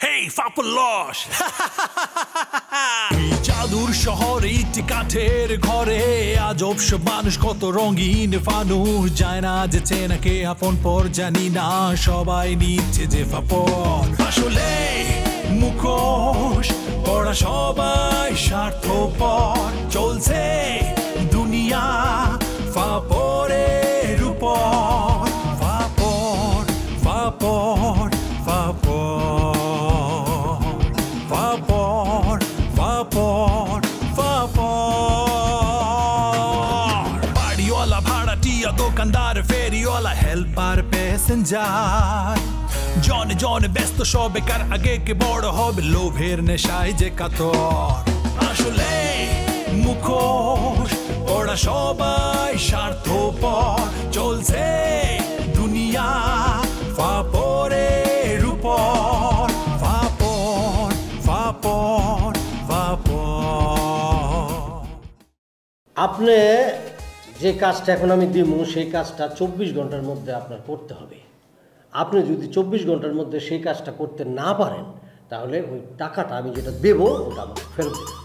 Hey, Fapulosh! জাদুর শহরে ইট কাঠের ঘরে আজব সব মানুষ কত রঙিন ফানুষ যায় না যে চেনাকে আপন পর জানি না সবাই নিচ্ছে যে ফাপর আসলে মুখোশ পড়া সবাই স্বার্থপর চলছে দুনিয়া ফাপরের উপর ফাপর ফাপর ফাপর দোকানদার ফেরিওয়ালা হেল্পার প্যাসেঞ্জার জনে জনে ব্যস্ত সব বেকার আগে কে বড় হবে লোভের নেশায় যে কাতর আসলে মুখোশ ওরা সবাই স্বার্থপর চলছে দুনিয়া ফাপরের উপর ফাপর ফাপর ফাপর আপনি যে কাজটা এখন আমি দিব সেই কাজটা 24 ঘন্টার মধ্যে আপনার করতে হবে। আপনি যদি 24 ঘন্টার মধ্যে সেই কাজটা করতে না পারেন তাহলে ওই টাকাটা আমি যেটা দেব ওটা আমাকে ফেরত দেবেন।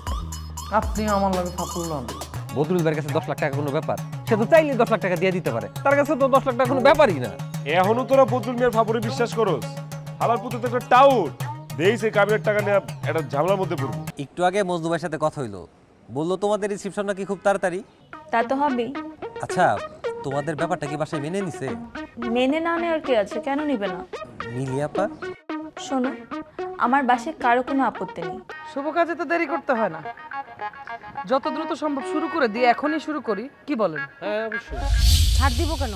আপনি আমার লাগে ফাপুল নন। বদরুল ভাইয়ের কাছে 10 লাখ টাকা কোনো ব্যাপার? সে তো চাইলে 10 লাখ টাকা দিয়ে দিতে পারে, তার কাছে তো 10 লাখ টাকা কোনো ব্যাপারই না। এখনো তোরা বদরুল মিয়ার ফাপুরে বিশ্বাস করস? হালার পুত্র তো একটা টাউট দেই সে কাবিনের টাকা নিয়ে একটা ঝামেলার মধ্যে পড়ব। একটু আগে মজনু ভাইয়ের সাথে কথা হইলো, বললো তোমাদের রিসেপশন নাকি খুব তাড়াতাড়ি। তা তো হবেই। আচ্ছা, তোমাদের ব্যাপারটা কি বাসায় মেনে নিছে? মেনে না নেওয়ার কি আছে, কেন নিবে না? মিলি আপা, শোনো, আমার বাসায় কারো কোনো আপত্তি নেই। শুভ কাজে তো দেরি করতে হয় না, যত দ্রুত সম্ভব শুরু করে দিয়ে এখনই শুরু করি, কি বলেন? হ্যাঁ অবশ্যই। ছাড় দিব কেন?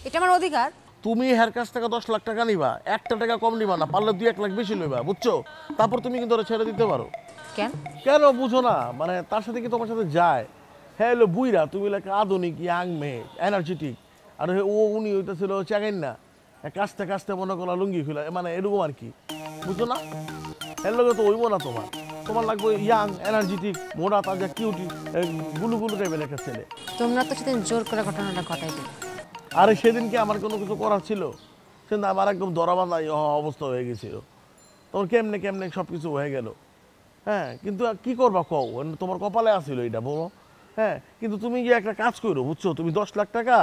এটা আমার অধিকার। তুমি হের কাছ থেকে 10 লাখ টাকা নিবা, একটা টাকা কম নিবা না, পারলে 2-1 লাখ বেশি লইবা, বুঝছো? তারপর তুমি কিন্তু ওরা ছেড়ে দিতে পারো। কেন কেন বুঝো না? মানে তার সাথে কি তোমার সাথে যায়? হ্যাঁ এলো বুইরা, তুমি লাগে আধুনিক ইয়াং মেয়ে, এনার্জেটিক, আর উনি হইতেছিল চ্যাঙেন না, কাছতে কাছতে মনে করো লুঙ্গি খুলে, মানে এরকম আর কি, বুঝছো না? এর লগে তো হইব না তোমার, তোমার লাগবে ইয়াং এনার্জেটিক মোড়া তাজা কিউটি গুলু গুলু টাইপের একটা ছেলে। তোমরা তো সেদিন জোর করে ঘটনাটা ঘটাই দিলে। আরে সেদিন কি আমার কোনো কিছু করার ছিল? সেদিন আমার একদম দরাবান্ধা অবস্থা হয়ে গেছিল, তখন কেমনে কেমনে সব কিছু হয়ে গেল। হ্যাঁ কিন্তু কি করবা কও, তোমার কপালে আসছিল এটা বলো। হ্যাঁ কিন্তু তুমি গিয়ে একটা কাজ করো, বুঝছো? তুমি 10 লাখ টাকা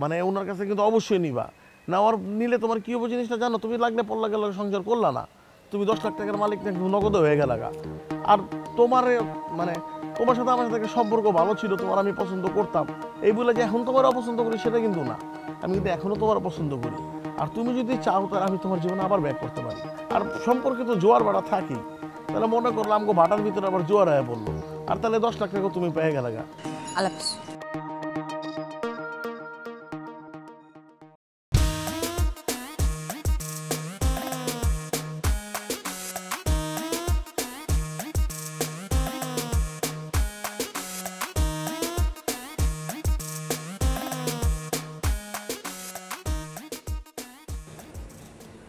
মানে ওনার কাছে কিন্তু অবশ্যই নিবা, নেওয়ার নিলে তোমার কী হবে জিনিসটা জানো? তুমি লাগলে পড়লা গেল সংসার করলা না, তুমি 10 লাখ টাকার মালিক নগদ হয়ে গেল। আর তোমার মানে তোমার সাথে আমার সাথে সম্পর্ক ভালো ছিল, তোমার আমি পছন্দ করতাম, এই বলে যে এখন তোমার অপছন্দ করি সেটা কিন্তু না, আমি কিন্তু এখনও তোমার পছন্দ করি। আর তুমি যদি চাও তাহলে আমি তোমার জীবনে আবার ব্যাক করতে পারি। আর সম্পর্কে তো জোয়ার ভাড়া থাকি, তাহলে মনে করলাম গো ভাটার ভিতরে আবার জোয়ার হয়ে পড়লো, আর তাহলে 10 লাখ টাকা তুমি পেয়ে গেলে। আলাপ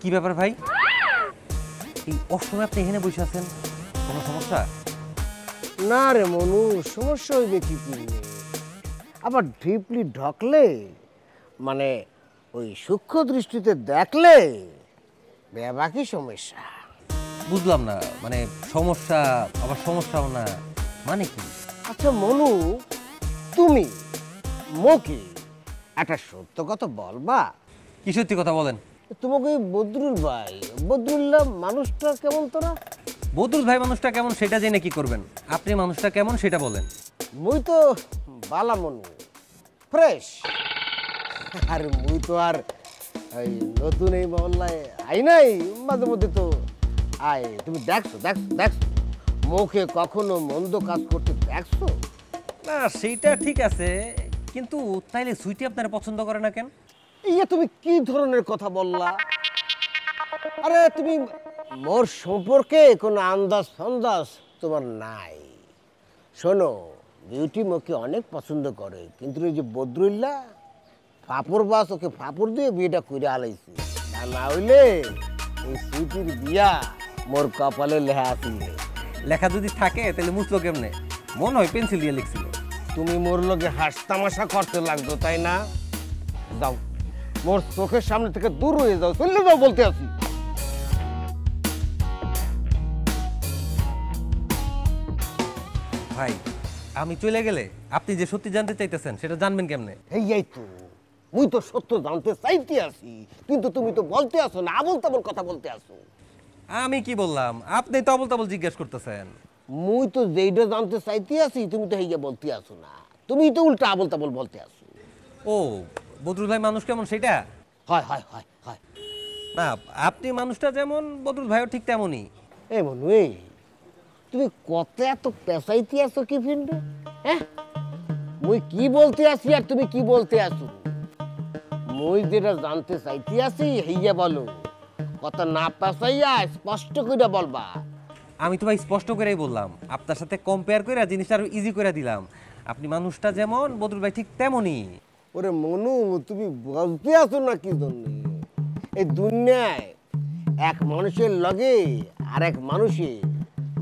কি ব্যাপার ভাই? এই অসময়ে আপনি এখানে বসে আছেন, কোনো সমস্যা? না রে মনু, সমস্যা হইবে কি করলে? আবার ডিপলি ঢকলে মানে ওই সূক্ষ্ম দৃষ্টিতে দেখলে বাকি সমস্যা। বুঝলাম না, মানে সমস্যা আবার সমস্যাও না, মানে কি? আচ্ছা মনু, তুমি মোকে একটা সত্য কথা বলবা? কি সত্যি কথা বলেন? তোমাকে বদরুল ভাই, বদরুল্লাহ মানুষটা কেমন? তোরা বদরুল ভাই মানুষটা কেমন সেটা জেনে কি করবেন? আপনি মানুষটা কেমন সেটা বলেন। মুই তো বালা মনু, ফ্রেশ। আর মুই তো আর এই নতুন এই মহল্লায় আই নাই, মাঝে মধ্যে তো আই। তুমি দেখছো দেখছো দেখছো মুখে কখনো মন্দ কাজ করতে দেখছো? না সেইটা ঠিক আছে, কিন্তু তাইলে সুইটি আপনারা পছন্দ করে না কেন? ইয়ে তুমি কি ধরনের কথা বললা? আরে তুমি মোর সম্পর্কে কোনো আন্দাজ ফান্দাজ তোমার নাই। শোনো, বিউটি মোকে অনেক পছন্দ করে, কিন্তু এই যে বদরুল্লাহ ফাপড় বাস, ওকে ফাপড় দিয়ে বিয়েটা করে আলাইছি। তা না হইলে এই সুইটির বিয়া মোর কপালে লেখা আছিল। লেখা যদি থাকে তাহলে মুছলো কেমনে? মনে হয় পেন্সিল দিয়ে লিখছিল। তুমি মোর লগে হাস তামাশা করতে লাগতো, তাই না? যাও, মোর চোখের সামনে থেকে দূর হয়ে যাও, চলে যাও বলতে আছি। ভাই আমি চলে গেলে আপনি যে সত্যি জানতে চাইতেছেন সেটা জানবেন কেমনে? এই তো মুই তো সত্য জানতে চাইতে আছি, কিন্তু তুমি তো বলতে আসো না, আবল তাবল কথা বলতে আসো। আমি কি বললাম? আপনি তো আবল তাবল জিজ্ঞেস করতেছেন। মুই তো যেইটা জানতে চাইতে আছি তুমি তো হেইয়া বলতে আসো না, তুমি তো উল্টা আবল তাবল বলতে আসো। ও বদরুল ভাই মানুষ কেমন সেটা? হয় হয় হয় হয়। না আপনি মানুষটা যেমন বদরুল ভাইও ঠিক তেমনই। এই মনু, এই তুমি কত এত পেঁচাইতে আসো কি ফিন্ড? হ্যাঁ, মুই কি বলতে আসি আর তুমি কি বলতে আসো? মুই যেটা জানতে চাইতে আসি হেইয়া বলো, কত না পেঁচাইয়া স্পষ্ট করে বলবা। আমি তো ভাই স্পষ্ট করেই বললাম, আপনার সাথে কম্পেয়ার করে জিনিসটা আরো ইজি করে দিলাম। আপনি মানুষটা যেমন বদরুল ভাই ঠিক তেমনই। ওরে মনু, তুমি বলতে আসো না কি জন্য? এই দুনিয়ায় এক মানুষের লগে আর এক মানুষের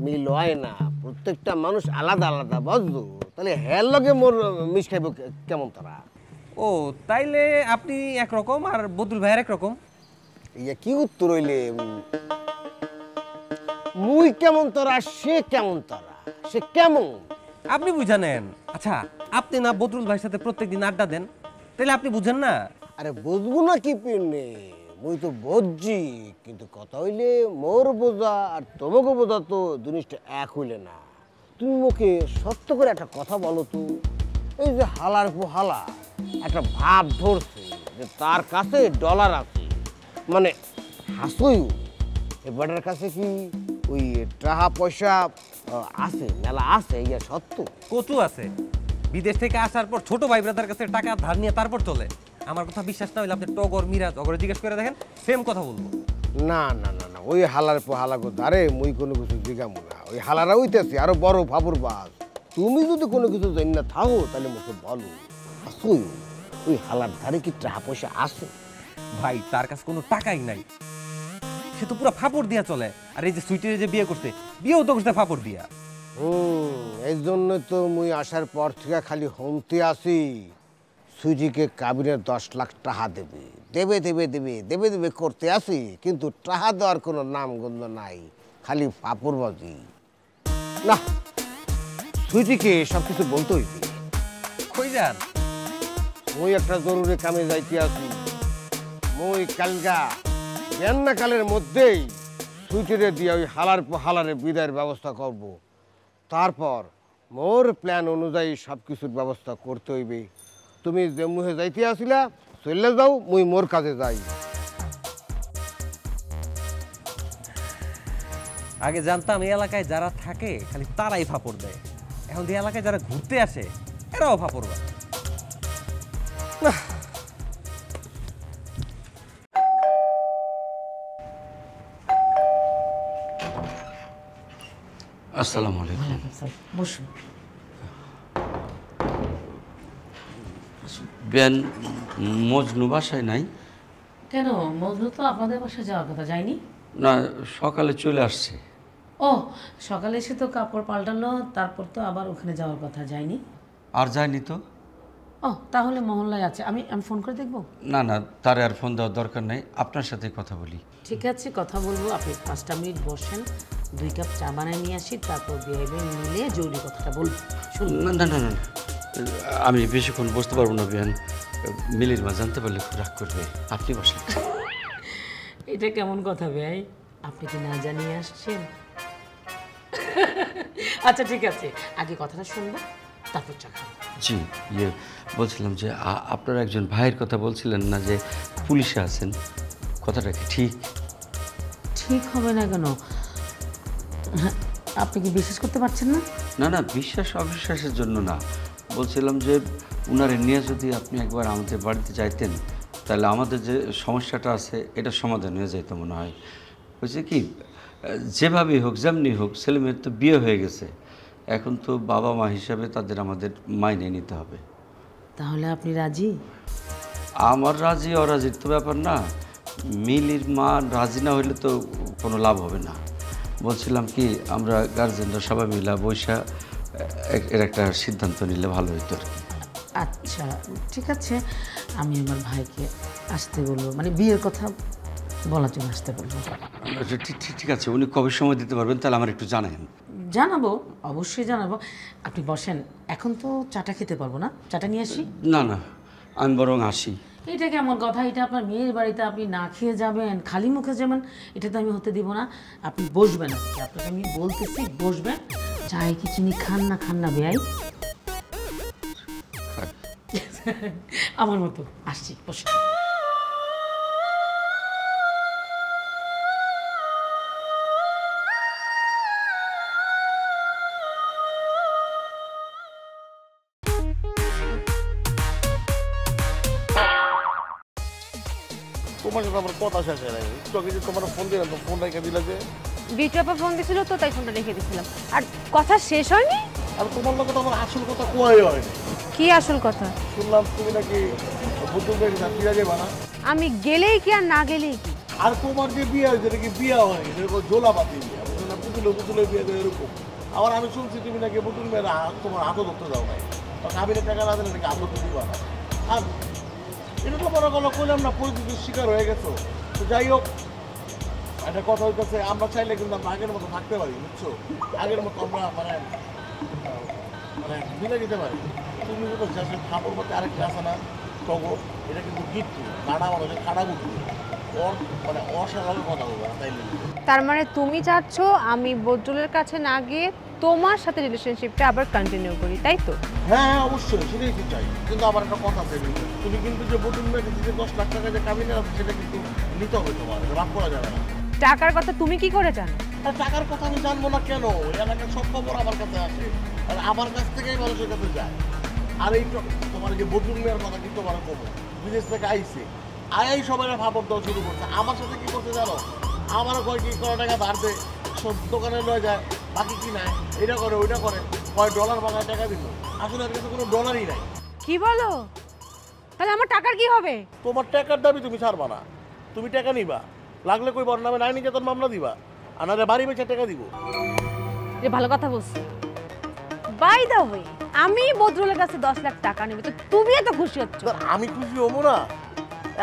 মিল হয় না, প্রত্যেকটা মানুষ আলাদা আলাদা, বুঝলো? তাহলে হের লগে মোর মিশাইব কেমন তারা? ও তাইলে আপনি একরকম আর বদরুল ভাইয়ের একরকম। ইয়া কি উত্তর হইলে? মুই কেমন তারা, সে কেমন তারা, সে কেমন আপনি বুঝানেন। আচ্ছা আপনি না বদরুল ভাইয়ের সাথে প্রত্যেকদিন আড্ডা দেন, তাহলে আপনি বুঝেন না? আরে বুঝবো না কি পিনে, মুই তো বুঝছি, কিন্তু কথা হইলে মোর বোঝা আর তোমাকে বোঝা তো জিনিসটা এক হইলে না। তুমি ওকে সত্য করে একটা কথা বলো তো, এই যে হালার পো হালা একটা ভাব ধরছে যে তার কাছে ডলার আছে, মানে হাসুই এবারের কাছে কি ওই টাকা পয়সা আছে, মেলা আছে, ইয়া সত্য? কচু আছে, বিদেশ থেকে আসার পর ছোট ভাই ব্রাদার কাছে টাকা ধার নিয়ে তারপর চলে। আমার কথা বিশ্বাস না হলে আপনি টগর মিরাজ অগরে জিজ্ঞেস করে দেখেন, সেম কথা বলবো। না না না না, ওই হালার পো হালাগো দাঁড়ে মুই কোনো কিছু জিগামু না। ওই হালারা হইতেছে আরো বড় ফাবুর বাস। তুমি যদি কোনো কিছু জানি না থাকো তাহলে মুখে বলো, আসুই ওই হালার ধারে কি টাকা পয়সা আছে? ভাই তার কাছে কোনো টাকাই নাই, সে তো পুরো ফাপড় দিয়া চলে। আর এই যে সুইটিরে যে বিয়ে করছে, বিয়েও তো করছে ফাপড় দিয়া। এই জন্য তো মুই আসার পর থেকে খালি হমতে আসি, সুইটিকে কাবিনের 10 লাখ টাকা দেবে দেবে দেবে দেবে দেবে দেবে করতে আসি, কিন্তু টাকা দেওয়ার কোনো নাম গন্ধ নাই, খালি ফাপড়বাজি। না, সুইটিকে সব কিছু বলতে হইবে। কই যান? মুই একটা জরুরি কামে যাইতে আছি। মুই কালকা কালের মধ্যেই সুইটিরে দিয়ে ওই হালার হালারে বিদায়ের ব্যবস্থা করব। তারপর মোর প্ল্যান অনুযায়ী সব কিছুর ব্যবস্থা করতে হইবে। তুমি যে মুহে যাইতে আসিলা চলে যাও, মুই মোর কাজে যাই। আগে জানতাম এই এলাকায় যারা থাকে খালি তারাই ফাপড় দেয়, এখন এই এলাকায় যারা ঘুরতে আসে এরাও ফাপড় দেয়। আসসালামু আলাইকুম। বসুন। বেন মজনু বাসায় নাই? কেন, মজনু তো আপনাদের বাসায় যাওয়ার কথা, যায়নি? না, সকালে চলে আসছে। ও সকালে এসে তো কাপড় পাল্টালো, তারপর তো আবার ওখানে যাওয়ার কথা, যায়নি? আর যায়নি তো? ও তাহলে মহল্লায় আছে, আমি ফোন করে দেখবো। না না, তার আর ফোন দেওয়ার দরকার নেই, আপনার সাথে কথা বলি। ঠিক আছে, কথা বলবো। আপনি 5টা মিনিট বসেন, 2 কাপ চা বানায় নিয়ে আসি, তারপর বিয়ে মিলে জরুরি কথাটা বলবো। না না না না, আমি বেশিক্ষণ বসতে পারবো না বেন, মিলির মা জানতে পারলে খুব রাগ করবে। আপনি বসেন। এটা কেমন কথা ভাই, আপনি কি না জানিয়ে আসছেন? আচ্ছা ঠিক আছে, আগে কথাটা শুনবো তারপর চা খাবো। জি, বলছিলাম যে আপনার একজন ভাইয়ের কথা বলছিলেন না যে পুলিশে আছেন, কথাটা কি ঠিক? ঠিক হবে না কেন? আপনি কি বিশ্বাস করতে পারছেন না? না না, বিশ্বাস অবিশ্বাসের জন্য না, বলছিলাম যে উনারে নিয়ে যদি আপনি একবার আমাদের বাড়িতে যাইতেন তাহলে আমাদের যে সমস্যাটা আছে এটা সমাধান হয়ে যেত মনে হয়। হয়েছে কি, যেভাবেই হোক যেমনি হোক ছেলেমেয়ের তো বিয়ে হয়ে গেছে, এখন তো বাবা মা হিসাবে তাদের আমাদের মাইনে নিতে হবে। তাহলে আপনি রাজি? আমার রাজি অরাজির তো ব্যাপার না, মিলির মা রাজি না হইলে তো কোনো লাভ হবে না। বলছিলাম কি, আমরা গার্জেনরা সবাই মিলা বৈশা এর একটা সিদ্ধান্ত নিলে ভালো হইতো আর কি। আচ্ছা ঠিক আছে, আমি আমার ভাইকে আসতে বলবো, মানে বিয়ের কথা বলার জন্য আসতে বলবো। ঠিক আছে, উনি কবে সময় দিতে পারবেন তাহলে আমার একটু জানাবেন। জানাবো, অবশ্যই জানাবো। আপনি বসেন, এখন তো চাটা খেতে পারবো না, চাটা নিয়ে আসি। না না, আমি বরং আসি। এটা কেমন কথা? এটা আপনার মেয়ের বাড়িতে, আপনি না খেয়ে যাবেন, খালি মুখে যাবেন, এটা তো আমি হতে দিব না। আপনি বসবেন, আপনাকে আমি বলতেছি বসবেন। চায়ে কি চিনি খান না বেয়াই? আমার মতো আসছি, বসে। তোমার সাথে আমার কথা শেষ হয় নাই। তোকে যে তোমার ফোন দিলাম, তো ফোন রেখে দিলা যে? বিটু আপা ফোন দিছিল তো, তাই ফোনটা রেখে দিছিলাম। আর কথা শেষ হয়নি? আর তোমার লোক তো আমার আসল কথা কোয়াই হয়নি। কি আসল কথা? শুনলাম তুমি নাকি বুদ্ধুর বাড়ি ফিরে যাবে না। আমি গেলেই কি আর না গেলেই কি? আর তোমার যে বিয়ে হয়েছে নাকি বিয়ে হয়নি, এরকম জোলাপাতি বিয়ে, পুতুলের বিয়ে এরকম। আবার আমি শুনছি তুমি নাকি বুতুল মেয়ের তোমার হাতও ধরতে যাও নাই, কাবিনের টাকা না দিলে নাকি হাতও ধরতে দিবা না। আর এটা তো বড় গল্প করলাম না, পরিস্থিতির শিকার হয়ে গেছো। তো যাই হোক, একটা কথা হইতেছে, আমরা চাইলে কিন্তু আমরা আগের মতো থাকতে পারি, বুঝছো? আগের মতো আমরা মানে মিলে যেতে পারি। তুমি যদি চাষের খাবার মধ্যে আরেকটা আসে না টগর, এটা কিন্তু গিফট নাড়া মানুষের খাড়া গুটি ওর মানে অসাধারণ কথা বলবো না, তাইলে। তার মানে তুমি চাচ্ছ আমি বদরুলের কাছে না গিয়ে তোমার সাথে রিলেশনশিপটা আবার কন্টিনিউ করি, তাই তো? হ্যাঁ অবশ্যই, সেটাই তো চাই। কিন্তু আমার একটা কথা দেবে, তুমি কিন্তু যে বদরুল মেয়েকে যে 10 লাখ টাকা যে কামিয়ে আছে, সেটা কিন্তু নিতে হবে তোমার, রাগ করা যাবে না। টাকার কথা তুমি কি করে জানো? টাকার কথা আমি জানবো না কেন? এলাকার সব খবর আমার কাছে আসে, আর আমার কাছ থেকেই মানুষের কাছে যায়। আর এই তোমার যে বদরুল মেয়ের কথা কিন্তু আমার খবর বিদেশ থেকে আইসে, আয়াই সবাই ভাবর দেওয়া শুরু করছে। আমার সাথে কি করতে জানো? আমারও কয় কি কয় টাকা ধার দেয়, সব দোকানে লয়ে যায়, বাকি কি নাই, এটা করে ওইটা করে, কয় ডলার বাংলায় টাকা দিল। আসলে এর কাছে কোনো ডলারই নাই। কি বলো? তাহলে আমার টাকার কি হবে? তোমার টাকার দাবি তুমি ছাড়বা না, তুমি টাকা নিবা, লাগলে কই বর নামে নাই নির্যাতন মামলা দিবা, আর নাহলে বাড়ি বেচে টাকা দিব। যে ভালো কথা বলছো। বাই দ্য ওয়ে, আমি বদরুলের কাছে 10 লাখ টাকা নেব, তো তুমি এত খুশি হচ্ছ? আমি খুশি হবো না?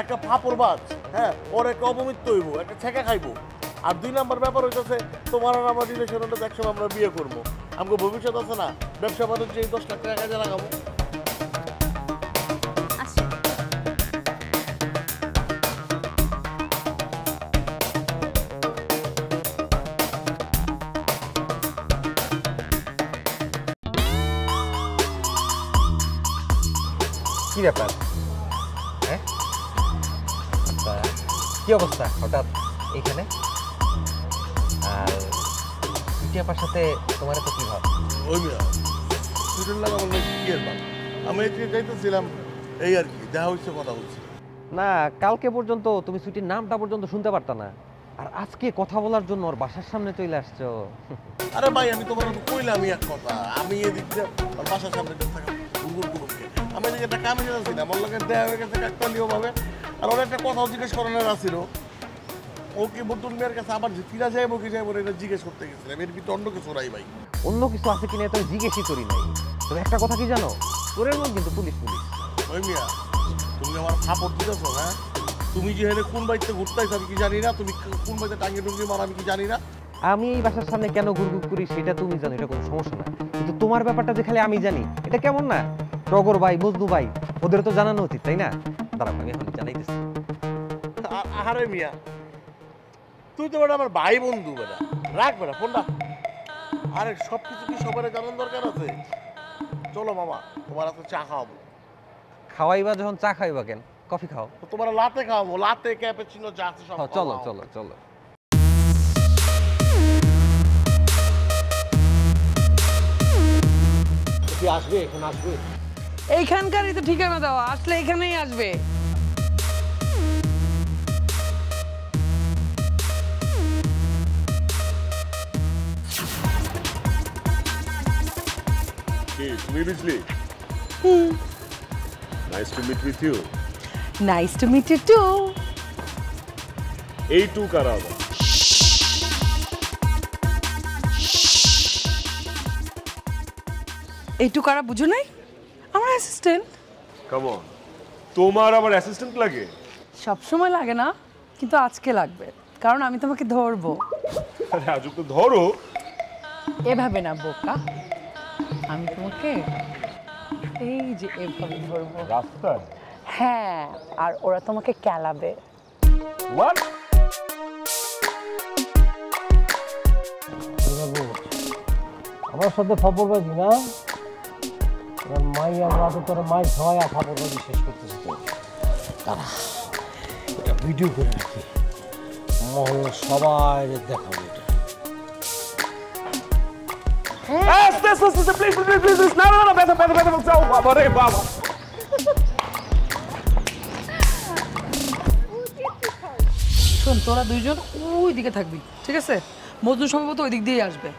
একটা ফাপড়বাজ, হ্যাঁ, ওর একটা অপমৃত্যু হইব, একটা ছেঁকা খাইবো। আর 2 নম্বর ব্যাপার হইতেছে, তোমার আর আমার রিলেশন হলে একসময় আমরা বিয়ে করবো। আমাকে ভবিষ্যৎ আছে না, ব্যবসা বাণিজ্য এই 10 লাখ টাকা কাজে লাগাবো। কি ব্যাপার? হ্যাঁ, আচ্ছা, কি অবস্থা হঠাৎ এখানে? আর সুটিয়াপার সাথে তোমার তো কি ভাব? ওই মিয়া সুটির লাগে আমার কি এর ভাব? আমি এদিকে যাইতেছিলাম, এই আর কি, দেখা হচ্ছে, কথা হচ্ছে। না, কালকে পর্যন্ত তুমি সুটির নামটা পর্যন্ত শুনতে পারতা না, আর আজকে কথা বলার জন্য ওর বাসার সামনে চলে আসছো। আরে ভাই, আমি তোমার কইলামই এক কথা, আমি এদিক দিয়ে ওর বাসার সামনে থাকা গুগুর গুগুরকে আমি এদিকে একটা কামে যাচ্ছি না, বললো দেয়া হয়ে গেছে কাকতালীয় ভাবে। আর ওর একটা কথাও জিজ্ঞেস করানোর আসছিল, ও কি বদরুল মেয়ের কাছে আবার ফিরা যাইবো কি যাইবো এটা জিজ্ঞেস করতে গেছিলাম। এর ভিতরে অন্য কিছু নাই ভাই। অন্য কিছু আছে কিনা তো জিজ্ঞেসই করি নাই। তবে একটা কথা কি জানো, তোরের মধ্যে কিন্তু পুলিশ পুলিশ। ওই মিয়া, তুমি আমার ফাপড় দিতেছো, হ্যাঁ? তুমি যে হেনে কোন বাড়িতে ঘুরতে আইছো আমি কি জানি না, তুমি কোন বাড়িতে টাঙ্গি টুঙ্গি মার আমি কি জানি না। আমি এই বাসার সামনে কেন গুড়গুড় করি সেটা তুমি জানো, এটা কোনো সমস্যা না। কিন্তু তোমার ব্যাপারটা যে খালি আমি জানি, এটা কেমন না? টগর ভাই, মজনু ভাই, ওদের তো জানানো উচিত, তাই না? দাঁড়াও, আমি এখন জানাইতেছি। আরে মিয়া, তুই তো বেটা আমার ভাই বন্ধু, বেটা রাখ বেটা ফোনটা। আরে সব কিছু কি সবার জানার দরকার আছে? চলো মামা, তোমার হাতে চা খাওয়াবো। খাওয়াইবা যখন, চা খাইবা কেন? কফি খাও। তোমার লাতে খাওয়াবো, লাতে ক্যাপুচিনো যা আছে সব। চলো চলো চলো। কি আসবে? এখন আসবে? এইখানকারই তো ঠিকানা দেওয়া, আসলে এখানেই আসবে। তুমি বুঝলি? Nice to meet with you. Nice to meet you too. এই টু কারা আবার? এইটু কারা বুঝো নাই? আমার অ্যাসিস্ট্যান্ট। কাম অন, তোমার আবার অ্যাসিস্ট্যান্ট লাগে? সব সময় লাগে না, কিন্তু আজকে লাগবে, কারণ আমি তোমাকে ধরবো। আরে আজ তো ধরো, এভাবে না বোকা, আমি তোমাকে এই যে এভাবে ধরবো রাস্তায়। হ্যাঁ, আর ওরা তোমাকে কেলাবে। What? আমার সাথে ফপরবাজি না, আমার মাই আর রাতে তোর মাই খাওয়াই আর ফপরবাজি শেষ করতেছে। তো তারা এটা ভিডিও করে রাখি, মহল সবাই দেখাবো এটা। Please, না বেটা যাও বাবা রে বাবা। শোন, তোরা দুইজন ওই দিকে থাকবি, ঠিক আছে? মজনু সম্ভবত ওই দিক দিয়েই আসবে।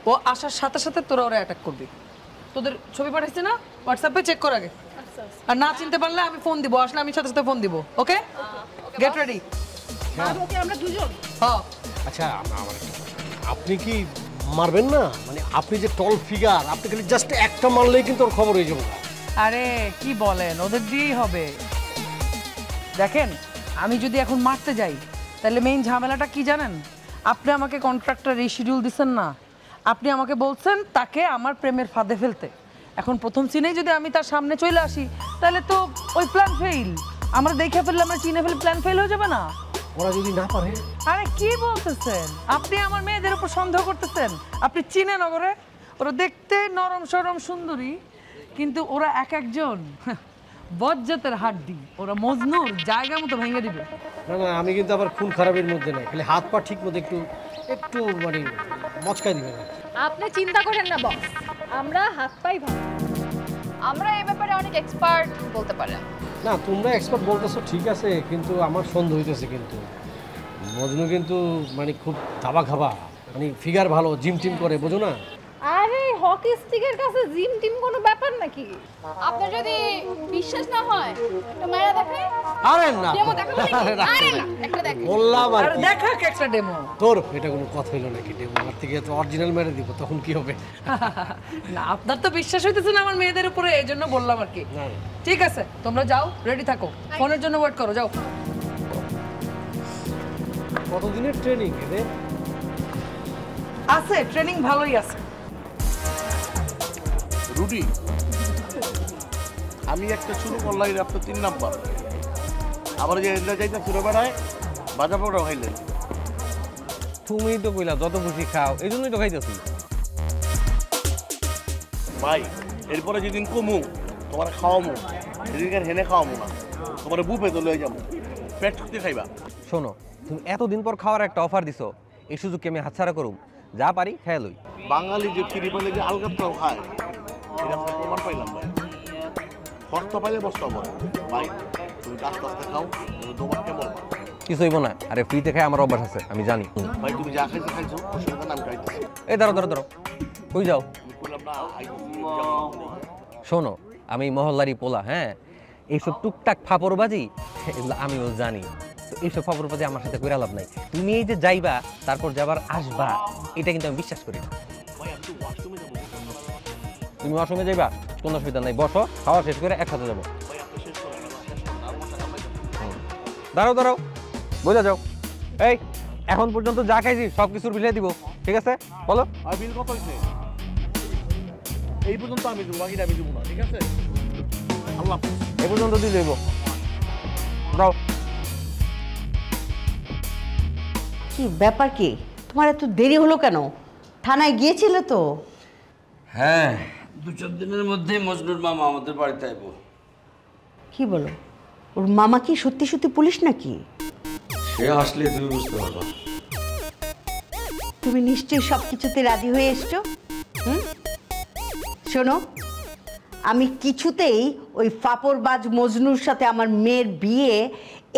ও আসার সাথে সাথে তোরা ওরা অ্যাটাক করবি। তোদের ছবি পাঠাইছি না হোয়াটসঅ্যাপে, চেক কর আগে। আর না চিনতে পারলে আমি ফোন দিব, আসলে আমি সাথে সাথে ফোন দিব। ওকে, গেট রেডি। ওকে, আমরা দুজন। হ্যাঁ, আচ্ছা আপনি কি মারবেন না? মানে আপনি যে টল ফিগার, আপনি খালি জাস্ট একটা মারলেই কিন্তু ওর খবর হয়ে যাবে। আরে কি বলেন, ওদের দিয়েই হবে। দেখেন, আমি যদি এখন মারতে যাই তাহলে মেইন ঝামেলাটা কি জানেন? আপনি আমাকে কন্ট্রাক্টর রিশিডিউল দিচ্ছেন না, আপনি আমাকে বলছেন তাকে আমার প্রেমের ফাঁদে ফেলতে। এখন প্রথম সিনেই যদি আমি তার সামনে চলে আসি তাহলে তো ওই প্ল্যান ফেইল। আমরা দেখে ফেললে, আমরা চিনে ফেললে প্ল্যান ফেল হয়ে যাবে না? ওরা যদি না পারে? আরে কি বলতেছেন আপনি? আমার মেয়েদের উপর সন্দেহ করতেছেন? আপনি চিনেন ওরে? ওরা দেখতে নরম সরম সুন্দরী, কিন্তু ওরা এক একজন বজ্জাতের হাড্ডি। ওরা মজনুর জায়গা মতো ভেঙে দিবে। না না, আমি কিন্তু আবার খুন খারাপের মধ্যে নাই, খালি হাত পা ঠিক মতো একটু একটু মানে মচকাই দিবে না। আপনি চিন্তা করেন না বস, আমরা হাত পাই ভালো, আমরা এই ব্যাপারে অনেক এক্সপার্ট বলতে পারি। না, তোমরা এক্সপার্ট বলতেছো ঠিক আছে, কিন্তু আমার সন্দেহ হইতেছে। কিন্তু মজনু কিন্তু মানে খুব ধাবা খাবা, মানে ফিগার ভালো, জিম টিম করে, বোঝো না? আরে হকি স্টিকের কাছে জিম টিম কোনো ব্যাপার নাকি? আপনার যদি বিশ্বাস না হয় তো মেরা দেখাই। আরে না, ডেমো দেখাবো নাকি? আরে না, একটা দেখ। বললাম আর আরে দেখা একটা ডেমো। তোর এটা কোনো কথা হইলো নাকি? ডেমো আমার থেকে তো অরিজিনাল মেরে দিব, তখন কি হবে? না, আপনার তো বিশ্বাস হইতেছে না আমার মেয়েদের উপরে, এই জন্য বললাম আর কি। ঠিক আছে, তোমরা যাও, রেডি থাকো, ফোনের জন্য ওয়েট করো, যাও। কতদিনের ট্রেনিং এদের? আছে ট্রেনিং, ভালোই আছে। রুডি, আমি একটা শুরু করলাম, আপনার 3 নাম্বার। আবার যে যাইতে শুরু বেড়ায় বাজা পকড়া খাইলেন। তুমি তো কইলা যত খুশি খাও, এই জন্যই তো খাইতেছি। ভাই, এরপরে যেদিন কমু তোমার খাওয়ামু, সেদিনকার হেনে খাওয়ামু না, তোমার বুফে তো লয়ে যাবো, পেট ঠুকতে খাইবা। শোনো, তুমি এতদিন পর খাওয়ার একটা অফার দিছো, এই সুযোগকে আমি হাতছাড়া করুম? যা পারি খেয়ে লই। বাঙালি যে খিরি পাইলে যে আলগাত্তাও খায়, এটা আমরা প্রমাণ পাইলাম ভাই। খরচ পাইলে বস্তা পড়ে ভাই, তুমি আস্তে আস্তে খাও, তোমার কেমন কিছু হইব না। আরে ফ্রিতে খাই আমার অভ্যাস আছে, আমি জানি। ভাই, তুমি যা খাইছো খাইছো, অসুবিধা নাম খাইতেছি। এই ধরো ধরো ধরো, কই যাও? বললাম না শোনো, আমি মহল্লারই পোলা, হ্যাঁ? এইসব টুকটাক ফাপড়বাজি এগুলো আমিও জানি। তো এইসব ফাপড়বাজি আমার সাথে কইরা লাভ নাই। তুমি এই যে যাইবা তারপর যাবার আসবা, এটা কিন্তু আমি বিশ্বাস করি না। তুমি ওয়াশরুমে যাইবা, কোনো অসুবিধা নাই, বসো, খাওয়া শেষ করে একসাথে যাবো। দাঁড়াও দাঁড়াও, বোঝা যাও। এই এখন পর্যন্ত যা খাইছি সব কিছুর বিলে দিব, ঠিক আছে? বলো। আর বিল কত হয়েছে? এই পর্যন্ত আমি দেবো, বাকিটা আমি দেবো না, ঠিক আছে? আল্লাহ, এই পর্যন্ত দিয়ে দেবো, দাও। কি ব্যাপার, কি তোমার এত দেরি হলো কেন? থানায় গিয়েছিলে তো? হ্যাঁ, 2-4 দিনের মধ্যে মজনুর মামা আমাদের বাড়িতে আইব। কি বলো? ওর মামা কি সত্যি সত্যি পুলিশ নাকি? সে আসলে তুমি বুঝতে পারবা। তুমি নিশ্চয়ই সব কিছুতে রাজি হয়ে এসছো? শোনো, আমি কিছুতেই ওই ফাপড়বাজ মজনুর সাথে আমার মেয়ের বিয়ে,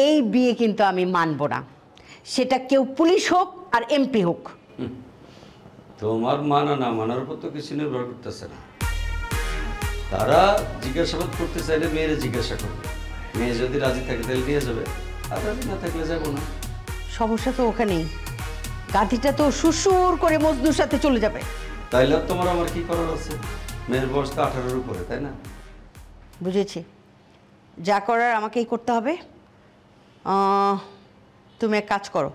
এই বিয়ে কিন্তু আমি মানব না। সেটা কেউ পুলিশ হোক আর এমপি হোক। তোমার মানা না মানার উপর তো কিছু নির্ভর করতেছে না। তারা জিজ্ঞাসাবাদ করতে চাইলে মেয়েরা জিজ্ঞাসা করবে, মেয়ে যদি রাজি থাকে তাহলে নিয়ে যাবে, আর রাজি না থাকলে যাবো না। সমস্যা তো ওখানেই, গাধিটা তো সুসুর করে মজনুর সাথে চলে যাবে। তাইলে তোমার আমার কি করার আছে? মেয়ের বয়স তো 18-এর উপরে, তাই না? বুঝেছি, যা করার আমাকেই করতে হবে। তুমি এক কাজ করো,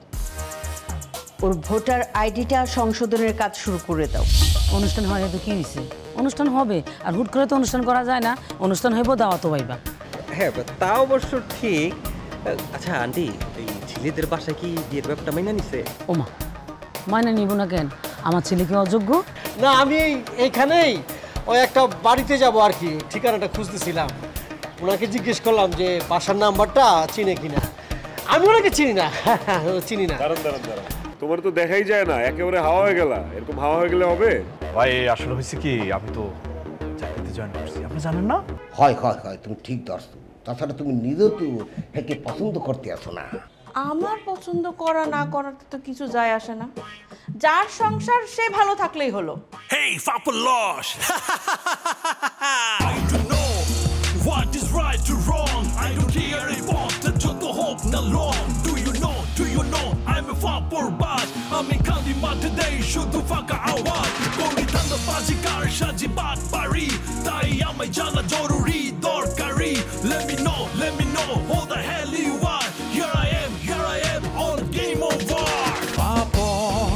ওর ভোটার আইডিটা সংশোধনের কাজ শুরু করে দাও। অনুষ্ঠান হয় তো কি হয়েছে? অনুষ্ঠান হবে, আর হুট করে তো অনুষ্ঠান করা যায় না। অনুষ্ঠান হইব, দাওয়াত পাইবা। হ্যাঁ, তা অবশ্য ঠিক। আচ্ছা আন্টি, এই ছেলেদের বাসায় কি বিয়ের ব্যাপারটা মাইনা নিছে? ওমা, মাইনা নিব না কেন? আমার ছেলে কি অযোগ্য? না, আমি এইখানেই ওই একটা বাড়িতে যাব আর কি, ঠিকানাটা খুঁজতেছিলাম। ওনাকে জিজ্ঞেস করলাম যে বাসার নাম্বারটা চিনে কিনা। আমি ওনাকে চিনি না, চিনি না। দাঁড়ান দাঁড়ান দাঁড়ান, তোমার তো দেখাই যায় না, একেবারে হাওয়া হয়ে গেলা। এরকম হাওয়া হয়ে গেলে হবে? ভাই আসলে হয়েছে কি, আমি তো চাকরিতে জয়েন করছি, আপনি জানেন না? হয় হয় হয়, তুমি ঠিক ধরছো। তাছাড়া তুমি নিজেও তো একে পছন্দ করতে আসো না। আমার পছন্দ করা না করাতে তো কিছু যায় আসে না। যার সংসার সে ভালো থাকলেই হলো। Hey, Fapalos! I don't know what is right or wrong. I don't care if that you to hope na long. Do you know I'm a Fapor bad. I'm a candy man today, should do faka awad. Kori tanda baji kar shaji bad pari. Tai amai jana joruri dorkari. Let me know who the hell you are. Here I am on Game Over. Fapor.